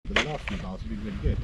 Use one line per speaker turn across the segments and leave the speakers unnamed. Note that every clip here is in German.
The last few bars have been really good.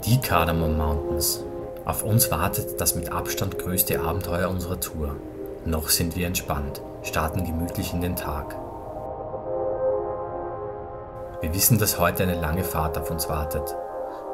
Die Cardamom Mountains. Auf uns wartet das mit Abstand größte Abenteuer unserer Tour. Noch sind wir entspannt, starten gemütlich in den Tag. Wir wissen, dass heute eine lange Fahrt auf uns wartet.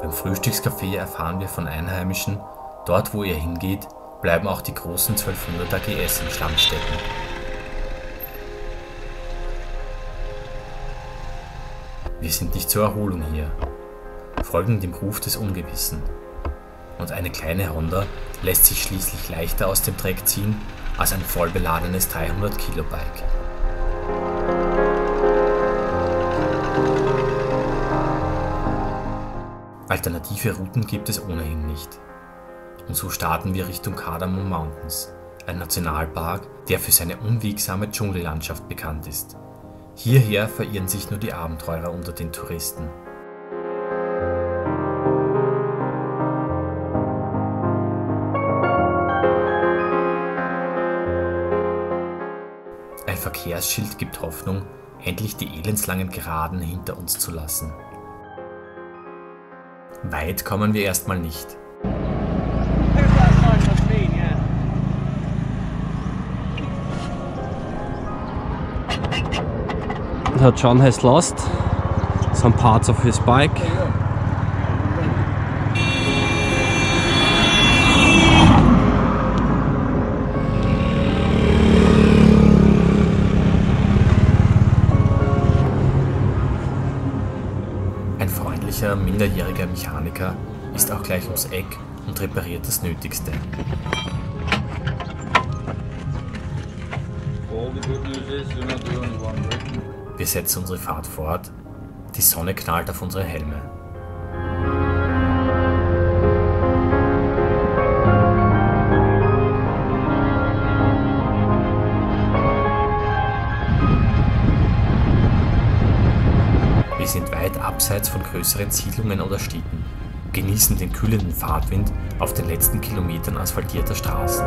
Beim Frühstückscafé erfahren wir von Einheimischen, dort wo ihr hingeht, bleiben auch die großen 1200er GS im Schlamm stecken. Wir sind nicht zur Erholung hier, folgen dem Ruf des Ungewissen. Und eine kleine Honda lässt sich schließlich leichter aus dem Dreck ziehen als ein vollbeladenes 300 Kilo Bike. Alternative Routen gibt es ohnehin nicht. Und so starten wir Richtung Cardamom Mountains, ein Nationalpark, der für seine unwegsame Dschungellandschaft bekannt ist. Hierher verirren sich nur die Abenteurer unter den Touristen. Ein Verkehrsschild gibt Hoffnung, endlich die elendslangen Geraden hinter uns zu lassen. Weit kommen wir erstmal nicht.
John has lost some parts of his bike.
Ein freundlicher, minderjähriger Mechaniker ist auch gleich ums Eck und repariert das Nötigste. Wir setzen unsere Fahrt fort, die Sonne knallt auf unsere Helme. Wir sind weit abseits von größeren Siedlungen oder Städten, genießen den kühlenden Fahrtwind auf den letzten Kilometern asphaltierter Straßen.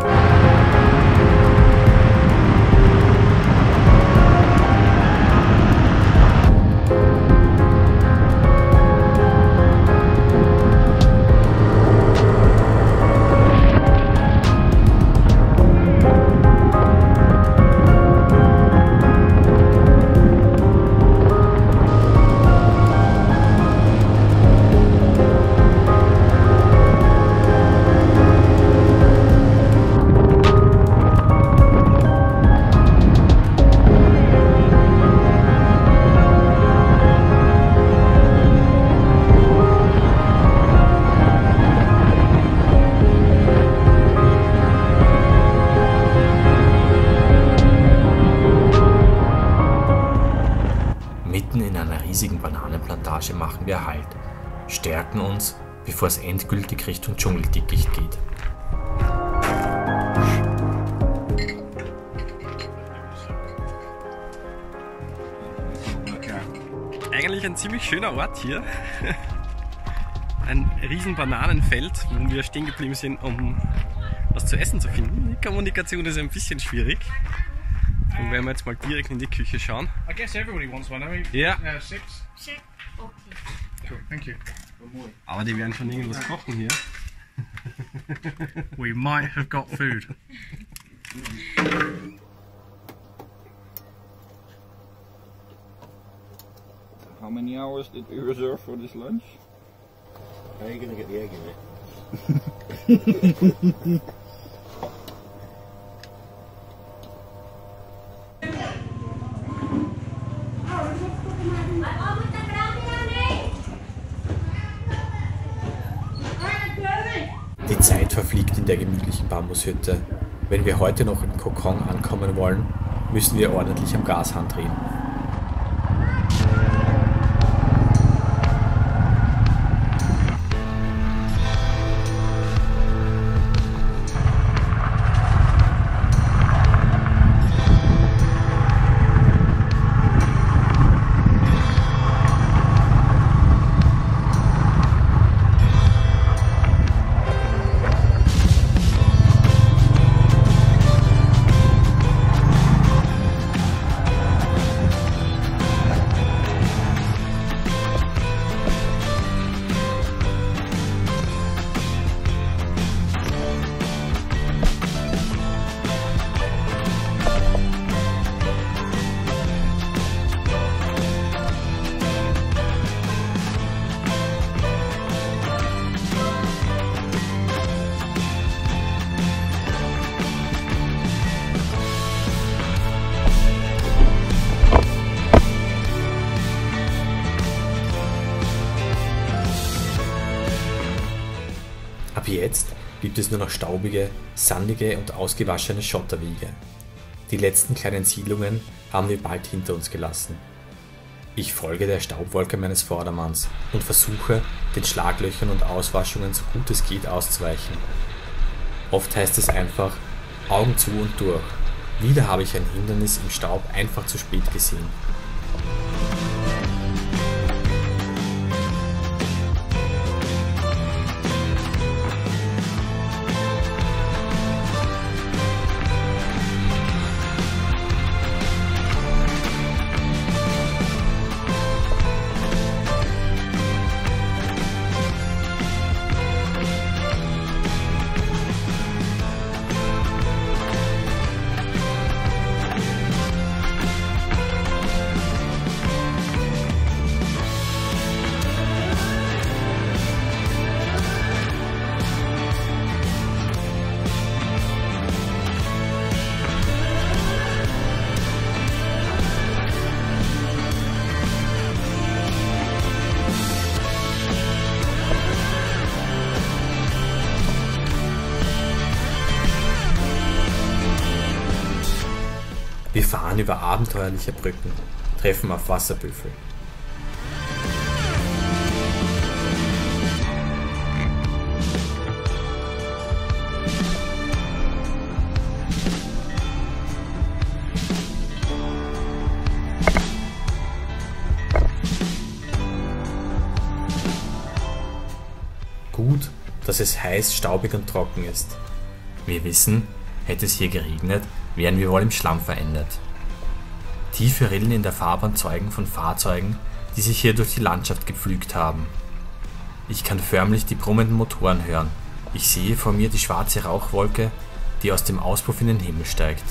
Mitten in einer riesigen Bananenplantage machen wir Halt, stärken uns, bevor es endgültig Richtung Dschungeldickicht geht.
Eigentlich ein ziemlich schöner Ort hier. Ein riesen Bananenfeld, wo wir stehen geblieben sind, um was zu essen zu finden. Die Kommunikation ist ein bisschen schwierig. Und werden wir jetzt mal direkt in die Küche schauen.
I guess everybody wants one.
Ja.
6.
Check. Okay.
Cool, thank you.
Aber die werden schon irgendwas kochen hier.
We might have got food.
How many hours did we reserve for this lunch?
How are you going to get the egg in it?
Die Zeit verfliegt in der gemütlichen Bambushütte. Wenn wir heute noch im Kokon ankommen wollen, müssen wir ordentlich am Gashahn drehen. Ab jetzt gibt es nur noch staubige, sandige und ausgewaschene Schotterwege. Die letzten kleinen Siedlungen haben wir bald hinter uns gelassen. Ich folge der Staubwolke meines Vordermanns und versuche, den Schlaglöchern und Auswaschungen so gut es geht auszuweichen. Oft heißt es einfach, Augen zu und durch. Wieder habe ich ein Hindernis im Staub einfach zu spät gesehen. Wir fahren über abenteuerliche Brücken, treffen auf Wasserbüffel. Gut, dass es heiß, staubig und trocken ist. Wir wissen, hätte es hier geregnet, wären wir wohl im Schlamm verendet. Tiefe Rillen in der Fahrbahn zeugen von Fahrzeugen, die sich hier durch die Landschaft gepflügt haben. Ich kann förmlich die brummenden Motoren hören. Ich sehe vor mir die schwarze Rauchwolke, die aus dem Auspuff in den Himmel steigt.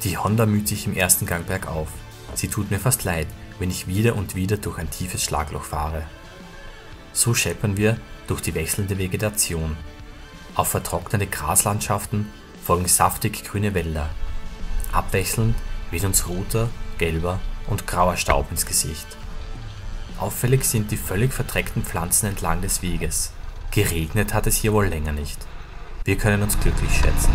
Die Honda müht sich im ersten Gang bergauf. Sie tut mir fast leid, wenn ich wieder und wieder durch ein tiefes Schlagloch fahre. So scheppern wir durch die wechselnde Vegetation. Auf vertrocknete Graslandschaften folgen saftig grüne Wälder. Abwechselnd weht uns roter, gelber und grauer Staub ins Gesicht. Auffällig sind die völlig verdreckten Pflanzen entlang des Weges. Geregnet hat es hier wohl länger nicht. Wir können uns glücklich schätzen.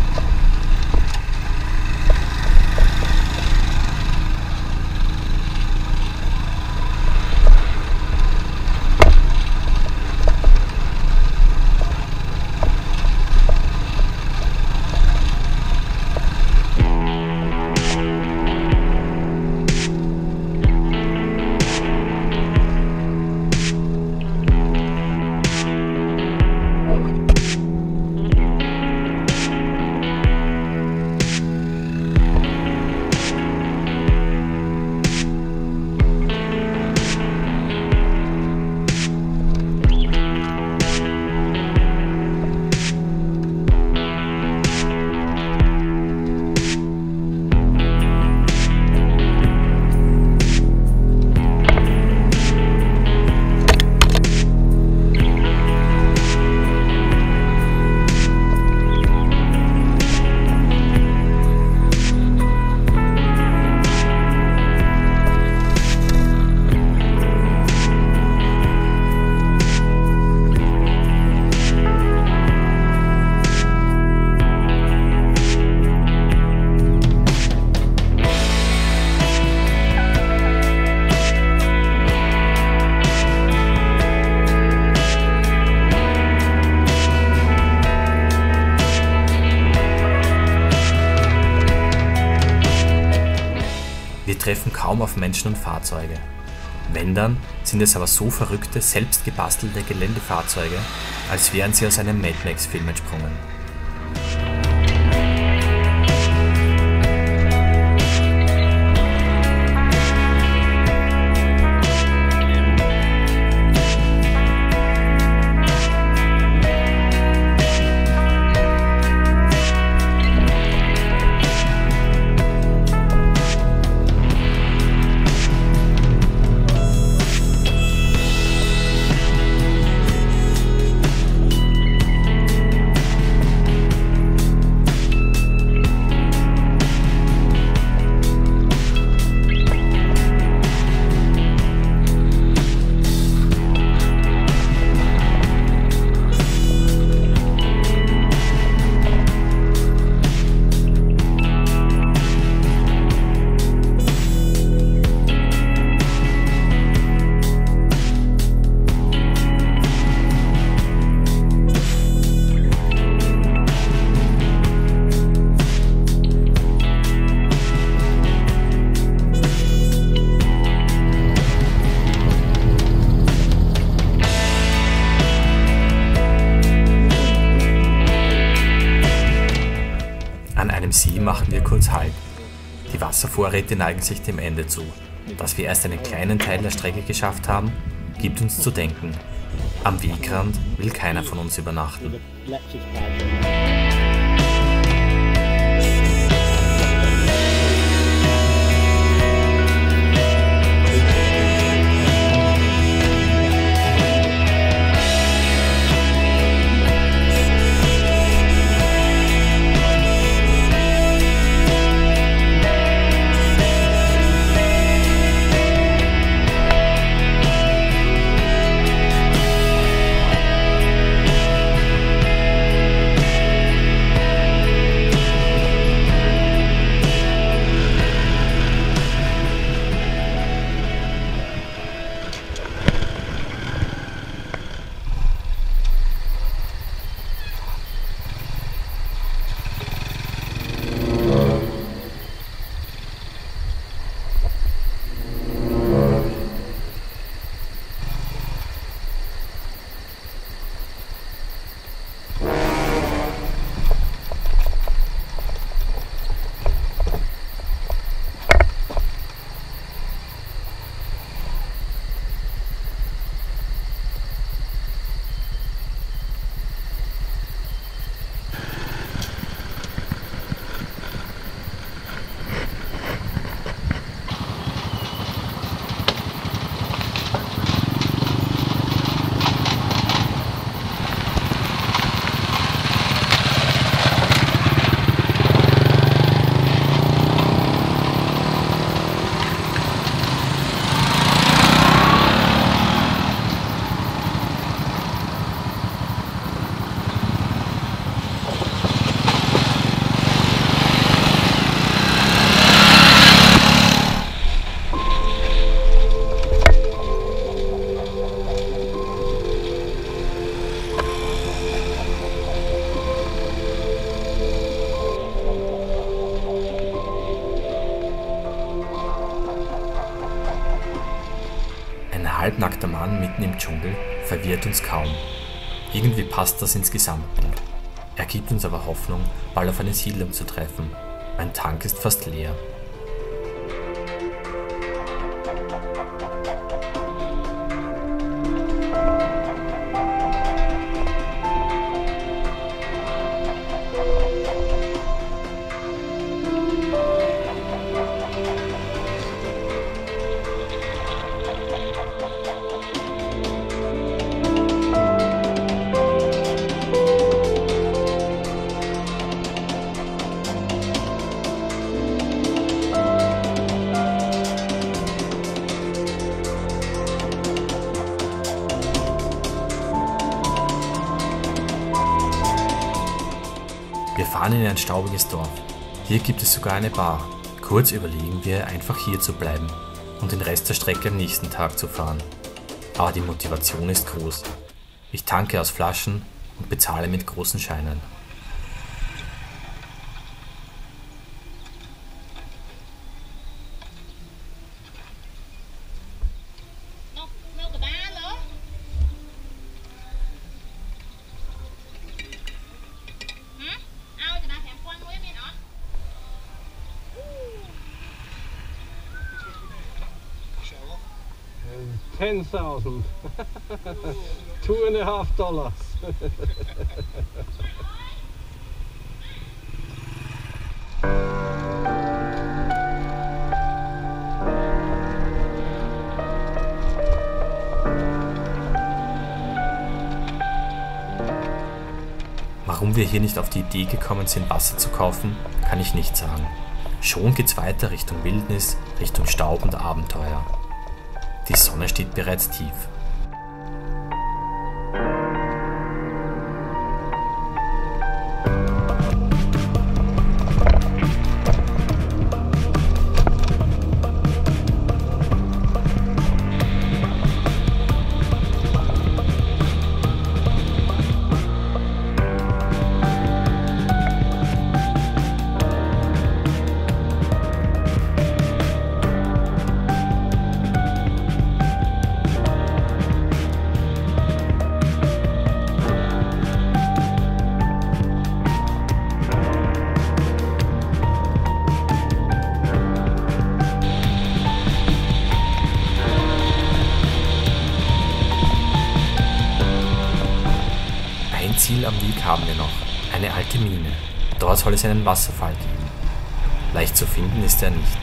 Wir treffen kaum auf Menschen und Fahrzeuge. Wenn dann, sind es aber so verrückte, selbst gebastelte Geländefahrzeuge, als wären sie aus einem Mad Max-Film entsprungen. See machen wir kurz Halt. Die Wasservorräte neigen sich dem Ende zu. Dass wir erst einen kleinen Teil der Strecke geschafft haben, gibt uns zu denken. Am Wegrand will keiner von uns übernachten. Halbnackter Mann mitten im Dschungel verwirrt uns kaum. Irgendwie passt das ins Gesamtbild. Er gibt uns aber Hoffnung, bald auf eine Siedlung zu treffen. Mein Tank ist fast leer. Wir fahren in ein staubiges Dorf. Hier gibt es sogar eine Bar. Kurz überlegen wir, einfach hier zu bleiben und den Rest der Strecke am nächsten Tag zu fahren. Aber die Motivation ist groß. Ich tanke aus Flaschen und bezahle mit großen Scheinen.
10,000. $2.50.
Warum wir hier nicht auf die Idee gekommen sind, Wasser zu kaufen, kann ich nicht sagen. Schon geht's weiter Richtung Wildnis, Richtung Staub und Abenteuer. Die Sonne steht bereits tief. Ziel am Weg haben wir noch, eine alte Mine. Dort soll es einen Wasserfall geben. Leicht zu finden ist er nicht.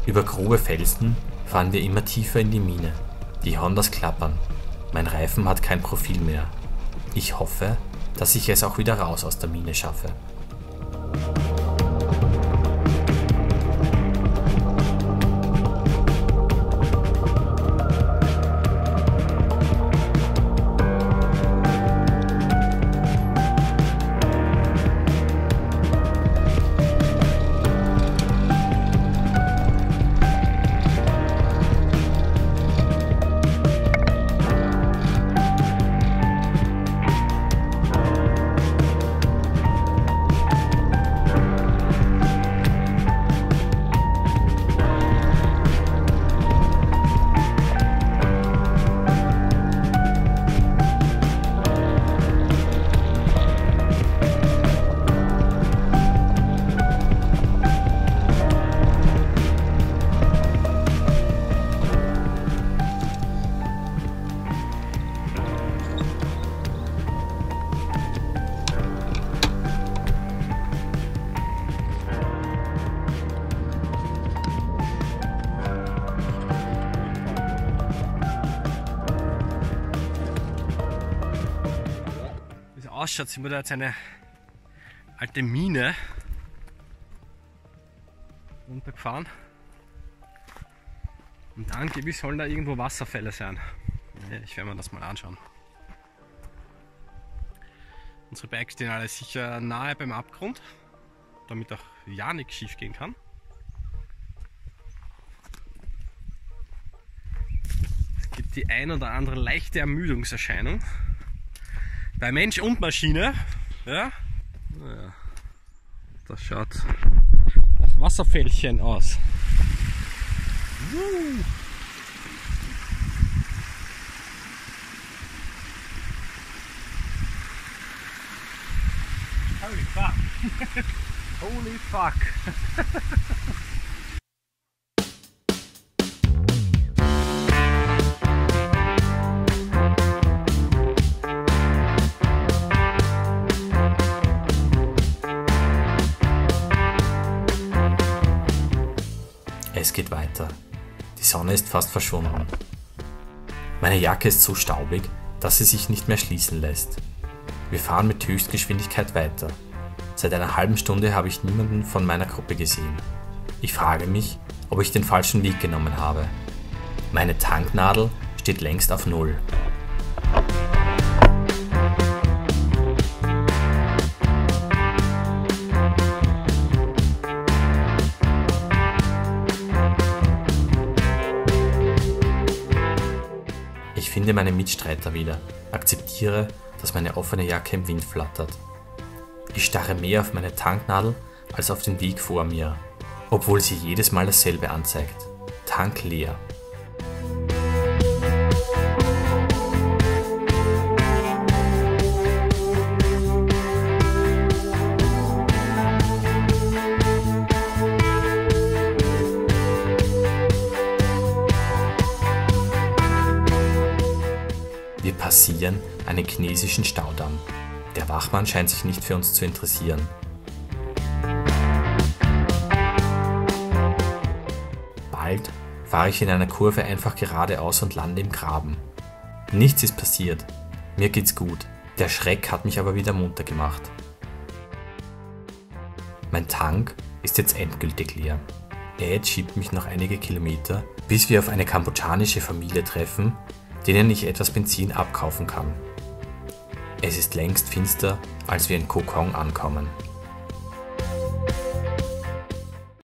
Über grobe Felsen fahren wir immer tiefer in die Mine. Die Hondas klappern. Mein Reifen hat kein Profil mehr. Ich hoffe, dass ich es auch wieder raus aus der Mine schaffe.
Ausschaut, sind wir da jetzt eine alte Mine runtergefahren und angeblich sollen da irgendwo Wasserfälle sein. Ja, ich werde mir das mal anschauen. Unsere Bikes stehen alle sicher nahe beim Abgrund, damit auch ja nichts schief gehen kann. Es gibt die ein oder andere leichte Ermüdungserscheinung bei Mensch und Maschine. Ja? Ja. Das schaut nach Wasserfällchen aus.
Holy fuck.
Holy fuck.
Es geht weiter. Die Sonne ist fast verschwunden. Meine Jacke ist so staubig, dass sie sich nicht mehr schließen lässt. Wir fahren mit Höchstgeschwindigkeit weiter. Seit einer halben Stunde habe ich niemanden von meiner Gruppe gesehen. Ich frage mich, ob ich den falschen Weg genommen habe. Meine Tanknadel steht längst auf 0. Ich finde meine Mitstreiter wieder, akzeptiere, dass meine offene Jacke im Wind flattert. Ich starre mehr auf meine Tanknadel als auf den Weg vor mir, obwohl sie jedes Mal dasselbe anzeigt. Tank leer. Wir passieren einen chinesischen Staudamm. Der Wachmann scheint sich nicht für uns zu interessieren. Bald fahre ich in einer Kurve einfach geradeaus und lande im Graben. Nichts ist passiert. Mir geht's gut. Der Schreck hat mich aber wieder munter gemacht. Mein Tank ist jetzt endgültig leer. Ed schiebt mich noch einige Kilometer, bis wir auf eine kambodschanische Familie treffen, denen ich etwas Benzin abkaufen kann. Es ist längst finster, als wir in Koh Kong ankommen.